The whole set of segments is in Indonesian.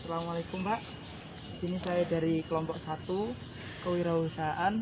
Assalamualaikum Pak. Di sini saya dari kelompok 1 kewirausahaan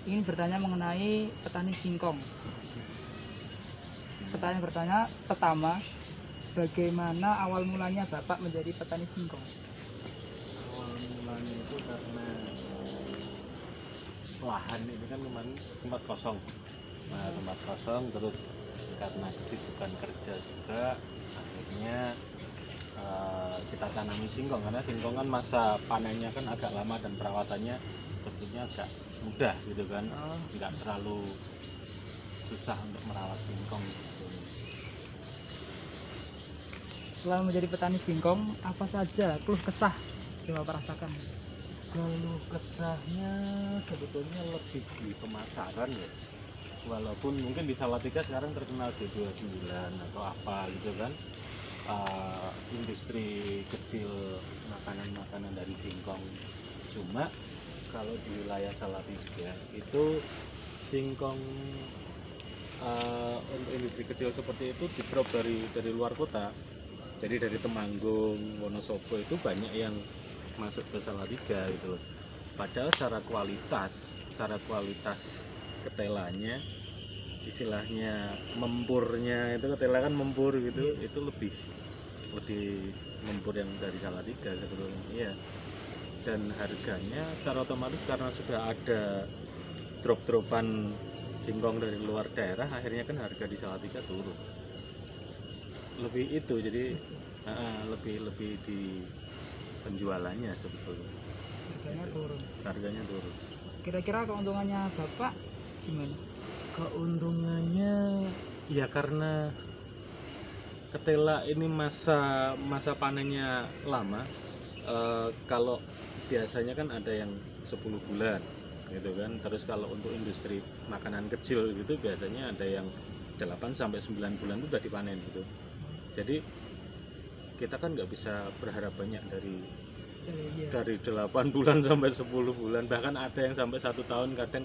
ingin bertanya mengenai petani singkong. Pertanyaan pertama, bagaimana awal mulanya Bapak menjadi petani singkong? Awal mulanya itu karena lahan ini kan kemarin tempat kosong. Nah, tempat kosong terus karena kesibukan kerja juga akhirnya kita tanami singkong, karena singkong kan masa panennya kan agak lama dan perawatannya tentunya agak mudah gitu kan, nggak terlalu susah untuk merawat singkong gitu. Setelah menjadi petani singkong, apa saja keluh kesah yang Bapak rasakan? Keluh kesahnya sebetulnya lebih di pemasaran ya, walaupun mungkin di Salatiga sekarang terkenal G29 atau apa gitu kan, industri kecil makanan-makanan dari singkong. Cuma kalau di wilayah Salatiga itu singkong untuk industri kecil seperti itu diprop dari luar kota, jadi dari Temanggung, Wonosobo itu banyak yang masuk ke Salatiga gitu loh. Padahal secara kualitas ketelanya, istilahnya mempurnya itu, ketela kan mempur gitu, itu lebih mempur yang dari Salatiga sebetulnya ya. Dan harganya secara otomatis karena sudah ada drop-dropan singkong dari luar daerah, akhirnya kan harga di Salatiga turun. Lebih itu, jadi lebih di penjualannya sebetulnya. Harganya turun. Kira-kira keuntungannya Bapak gimana? Keuntungannya ya karena ketela ini masa panennya lama. Kalau biasanya kan ada yang 10 bulan gitu kan, terus kalau untuk industri makanan kecil gitu biasanya ada yang 8 sampai 9 bulan itu udah dipanen gitu. Jadi kita kan nggak bisa berharap banyak dari 8 bulan sampai 10 bulan, bahkan ada yang sampai 1 tahun kadang,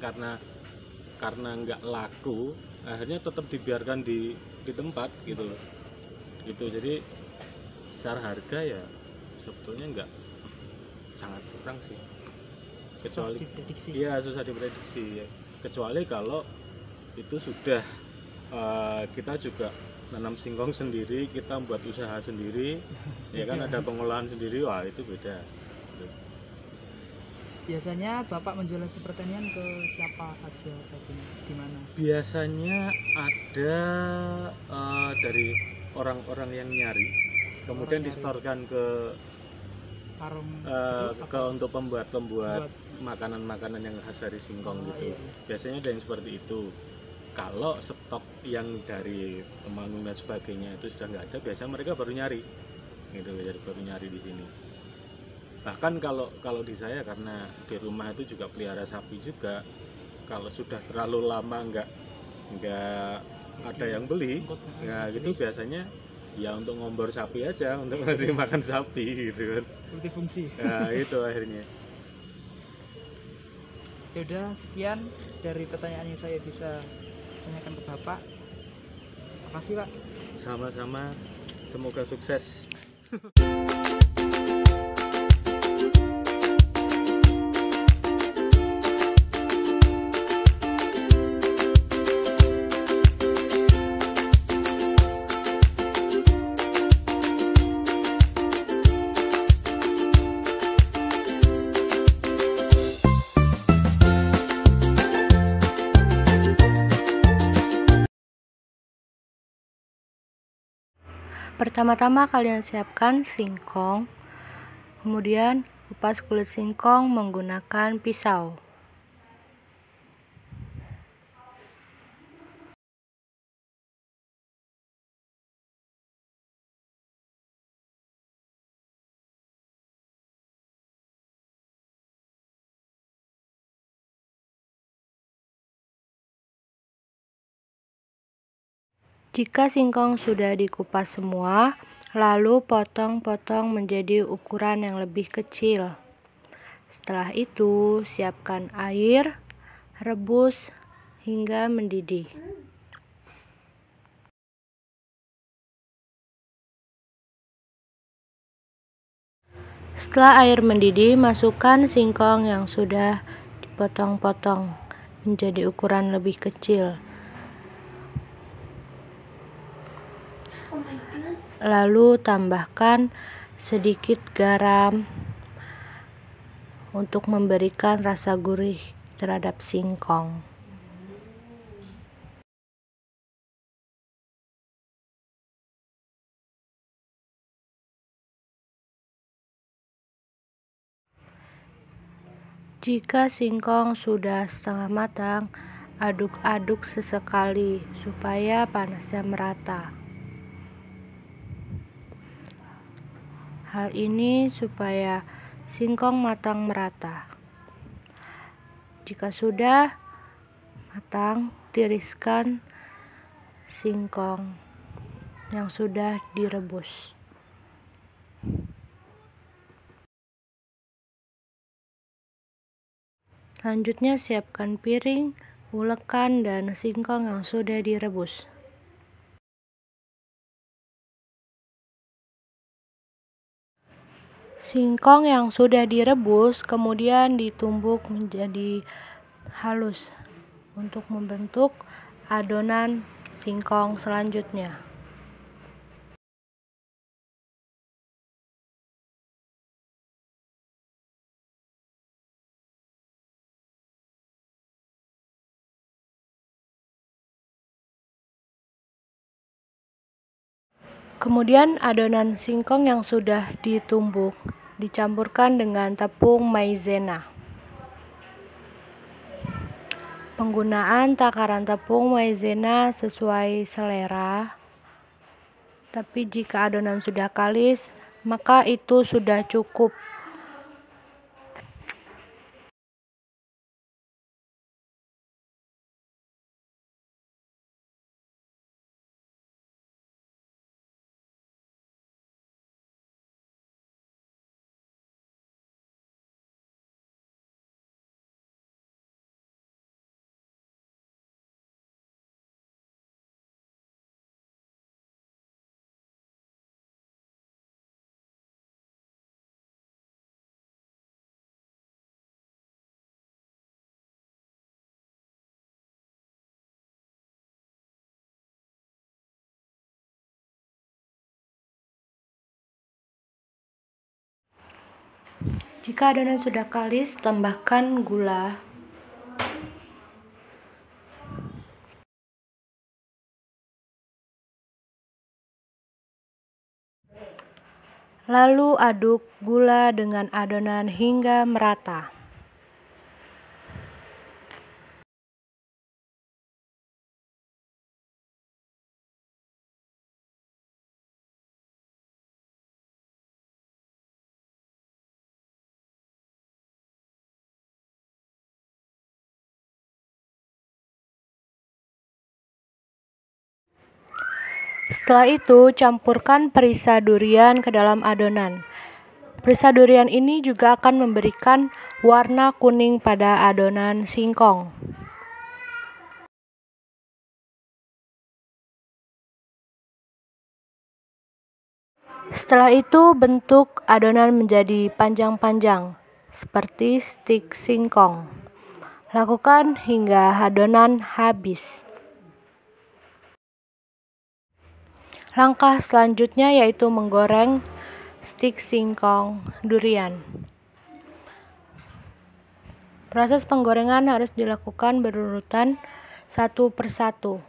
karena nggak laku akhirnya tetap dibiarkan di tempat gitu loh gitu. Jadi secara harga ya sebetulnya nggak, sangat kurang sih, kecuali susah diprediksi ya, kecuali kalau itu sudah kita juga nanam singkong sendiri, kita buat usaha sendiri ya kan, ada pengolahan sendiri, wah itu beda. Biasanya Bapak menjual pertanian ke siapa aja, di mana? Biasanya ada dari orang-orang yang nyari, kemudian distorkan ke warung, untuk pembuat makanan-makanan yang khas dari singkong gitu. Biasanya ada yang seperti itu. Kalau stok yang dari Temanggung dan sebagainya itu sudah nggak ada, biasanya mereka baru nyari gitu, jadi baru nyari di sini. Bahkan kalau di saya, karena di rumah itu juga pelihara sapi juga, kalau sudah terlalu lama nggak ada yang beli, ya gitu biasanya ya untuk ngombor sapi aja, untuk ngasih makan sapi gitu kan, multifungsi. nah itu akhirnya. Ya udah, sekian dari pertanyaan yang saya bisa tanyakan ke Bapak. Makasih Pak. Sama-sama, semoga sukses. Pertama-tama kalian siapkan singkong, kemudian kupas kulit singkong menggunakan pisau. Jika singkong sudah dikupas semua, lalu potong-potong menjadi ukuran yang lebih kecil. Setelah itu, siapkan air, rebus hingga mendidih. Setelah air mendidih, masukkan singkong yang sudah dipotong-potong menjadi ukuran lebih kecil. Lalu tambahkan sedikit garam untuk memberikan rasa gurih terhadap singkong. Jika singkong sudah setengah matang, aduk-aduk sesekali supaya panasnya merata. Hal ini supaya singkong matang merata. Jika sudah matang, tiriskan singkong yang sudah direbus. Selanjutnya siapkan piring, ulekan dan singkong yang sudah direbus. Singkong yang sudah direbus kemudian ditumbuk menjadi halus untuk membentuk adonan singkong selanjutnya. Kemudian adonan singkong yang sudah ditumbuk dicampurkan dengan tepung maizena. Penggunaan takaran tepung maizena sesuai selera. Tapi jika adonan sudah kalis, maka itu sudah cukup. Jika adonan sudah kalis, tambahkan gula. Lalu aduk gula dengan adonan hingga merata. Setelah itu, campurkan perisa durian ke dalam adonan. Perisa durian ini juga akan memberikan warna kuning pada adonan singkong. Setelah itu, bentuk adonan menjadi panjang-panjang, seperti stik singkong. Lakukan hingga adonan habis. Langkah selanjutnya yaitu menggoreng stik singkong durian. Proses penggorengan harus dilakukan berurutan satu persatu.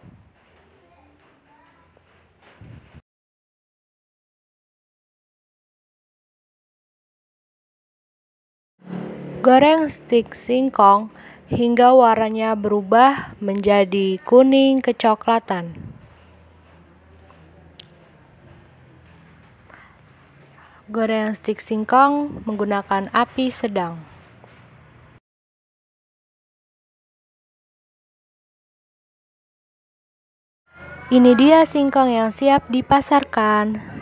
Goreng stik singkong hingga warnanya berubah menjadi kuning kecoklatan. Goreng stik singkong menggunakan api sedang. Ini dia singkong yang siap dipasarkan.